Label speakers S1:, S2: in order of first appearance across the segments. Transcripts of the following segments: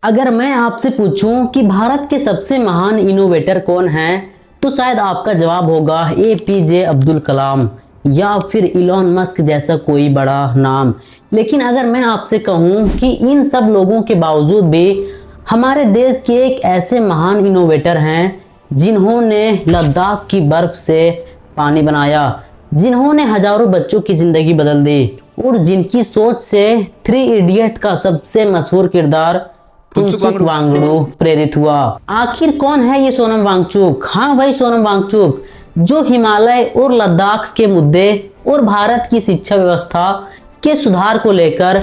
S1: अगर मैं आपसे पूछूं कि भारत के सबसे महान इनोवेटर कौन हैं, तो शायद आपका जवाब होगा एपीजे अब्दुल कलाम या फिर इलॉन मस्क जैसा कोई बड़ा नाम। लेकिन अगर मैं आपसे कहूं कि इन सब लोगों के बावजूद भी हमारे देश के एक ऐसे महान इनोवेटर हैं जिन्होंने लद्दाख की बर्फ से पानी बनाया, जिन्होंने हजारों बच्चों की जिंदगी बदल दी और जिनकी सोच से थ्री इडियट का सबसे मशहूर किरदार फुनसुक वांगडू प्रेरित हुआ। आखिर कौन है ये सोनम वांगचुक? हाँ, वही सोनम वांगचुक जो हिमालय और लद्दाख के मुद्दे और भारत की शिक्षा व्यवस्था के सुधार को लेकर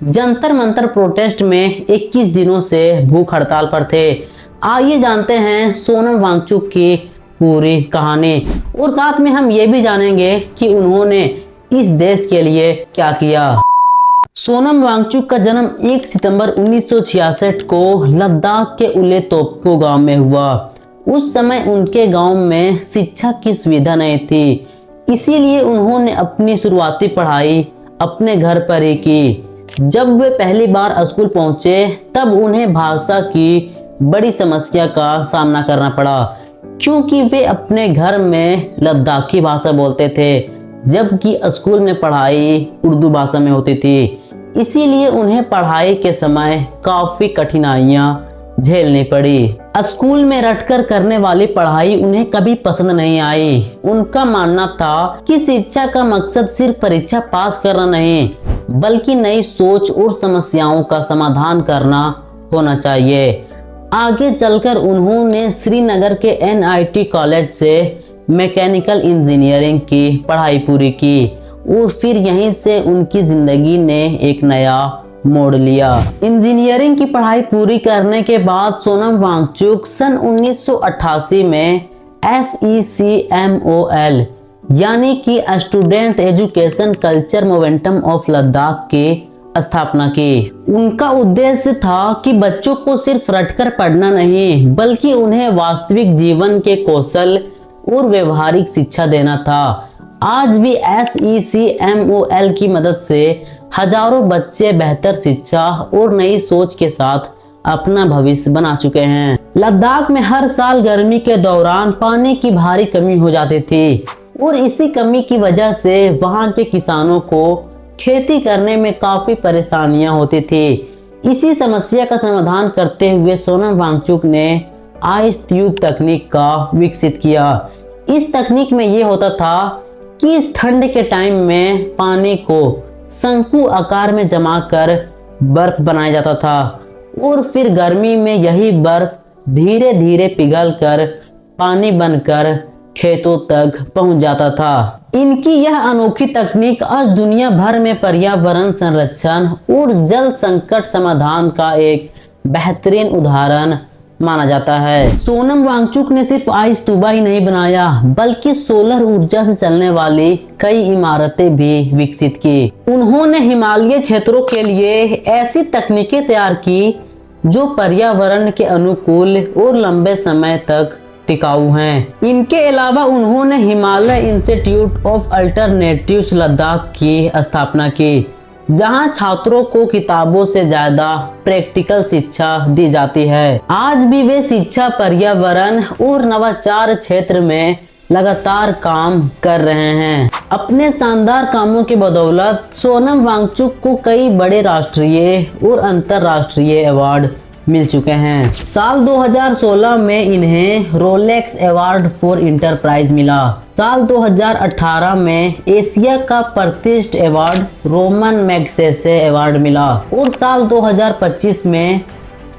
S1: जंतर मंतर प्रोटेस्ट में 21 दिनों से भूख हड़ताल पर थे। आइए जानते हैं सोनम वांगचुक की पूरी कहानी और साथ में हम ये भी जानेंगे कि उन्होंने इस देश के लिए क्या किया। सोनम वांगचुक का जन्म 1 सितंबर 1966 को लद्दाख के उले तोप्को गांव में हुआ। उस समय उनके गांव में शिक्षा की सुविधा नहीं थी, इसीलिए उन्होंने अपनी शुरुआती पढ़ाई अपने घर पर ही की। जब वे पहली बार स्कूल पहुंचे तब उन्हें भाषा की बड़ी समस्या का सामना करना पड़ा, क्योंकि वे अपने घर में लद्दाखी भाषा बोलते थे जबकि स्कूल में पढ़ाई उर्दू भाषा में होती थी। इसीलिए उन्हें पढ़ाई के समय काफी कठिनाइयां झेलनी पड़ी। स्कूल में रटकर करने वाली पढ़ाई उन्हें कभी पसंद नहीं आई। उनका मानना था कि शिक्षा का मकसद सिर्फ परीक्षा पास करना नहीं, बल्कि नई सोच और समस्याओं का समाधान करना होना चाहिए। आगे चलकर उन्होंने श्रीनगर के NIT कॉलेज से मैकेनिकल इंजीनियरिंग की पढ़ाई पूरी की और फिर यहीं से उनकी जिंदगी ने एक नया मोड़ लिया। इंजीनियरिंग की पढ़ाई पूरी करने के बाद सोनम वांगचुक सन 1988 में SECMOL यानी कि student education culture momentum of Ladakh की स्थापना की। उनका उद्देश्य था कि बच्चों को सिर्फ रटकर पढ़ना नहीं, बल्कि उन्हें वास्तविक जीवन के कौशल और व्यवहारिक शिक्षा देना था। आज भी SECMOL की मदद से हजारों बच्चे बेहतर शिक्षा और नई सोच के साथ अपना भविष्य बना चुके हैं। लद्दाख में हर साल गर्मी के दौरान पानी की भारी कमी हो जाती थी और इसी कमी की वजह से वहां के किसानों को खेती करने में काफी परेशानियां होती थी। इसी समस्या का समाधान करते हुए सोनम वांगचुक ने आइस ट्यूब तकनीक का विकसित किया। इस तकनीक में ये होता था कि ठंड के टाइम में पानी को शंकु आकार में जमा कर बर्फ बनाया जाता था और फिर गर्मी में यही बर्फ धीरे धीरे पिघलकर पानी बनकर खेतों तक पहुंच जाता था। इनकी यह अनोखी तकनीक आज दुनिया भर में पर्यावरण संरक्षण और जल संकट समाधान का एक बेहतरीन उदाहरण माना जाता है। सोनम वांगचुक ने सिर्फ आइस तुबा ही नहीं बनाया, बल्कि सोलर ऊर्जा से चलने वाली कई इमारतें भी विकसित की। उन्होंने हिमालयी क्षेत्रों के लिए ऐसी तकनीकें तैयार की जो पर्यावरण के अनुकूल और लंबे समय तक टिकाऊ हैं। इनके अलावा उन्होंने Himalaya institute of alternatives Ladakh की स्थापना की, जहां छात्रों को किताबों से ज्यादा प्रैक्टिकल शिक्षा दी जाती है। आज भी वे शिक्षा, पर्यावरण और नवाचार क्षेत्र में लगातार काम कर रहे हैं। अपने शानदार कामों की बदौलत सोनम वांगचुक को कई बड़े राष्ट्रीय और अंतर्राष्ट्रीय अवार्ड मिल चुके हैं। साल 2016 में इन्हें रोलेक्स अवार्ड फॉर इंटरप्राइज मिला। साल 2018 में एशिया का प्रतिष्ठित अवार्ड रोमन मैग्सेसे अवार्ड मिला और साल 2025 में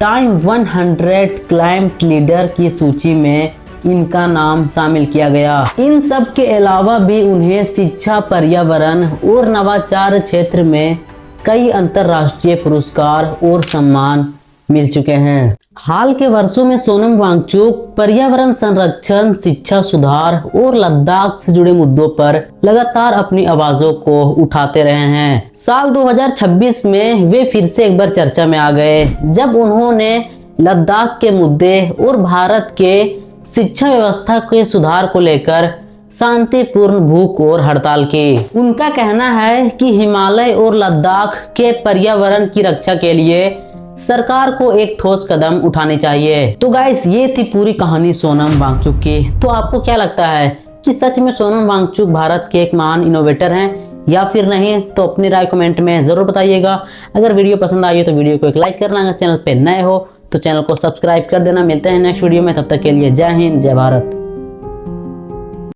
S1: टाइम 100 क्लाइमेट लीडर की सूची में इनका नाम शामिल किया गया। इन सब के अलावा भी उन्हें शिक्षा, पर्यावरण और नवाचार क्षेत्र में कई अंतर्राष्ट्रीय पुरस्कार और सम्मान मिल चुके हैं। हाल के वर्षों में सोनम वांगचुक पर्यावरण संरक्षण, शिक्षा सुधार और लद्दाख से जुड़े मुद्दों पर लगातार अपनी आवाजों को उठाते रहे हैं। साल 2026 में वे फिर से एक बार चर्चा में आ गए, जब उन्होंने लद्दाख के मुद्दे और भारत के शिक्षा व्यवस्था के सुधार को लेकर शांतिपूर्ण भूख और हड़ताल की। उनका कहना है कि हिमालय और लद्दाख के पर्यावरण की रक्षा के लिए सरकार को एक ठोस कदम उठाने चाहिए। तो गाइस ये थी पूरी कहानी सोनम वांगचुक की। तो आपको क्या लगता है कि सच में सोनम वांगचुक भारत के एक महान इनोवेटर हैं या फिर नहीं? तो अपनी राय कमेंट में जरूर बताइएगा। अगर वीडियो पसंद आई हो तो वीडियो को एक लाइक करना, अगर चैनल पे नए हो तो चैनल को सब्सक्राइब कर देना। मिलते हैं नेक्स्ट वीडियो में, तब तक के लिए जय हिंद जय भारत।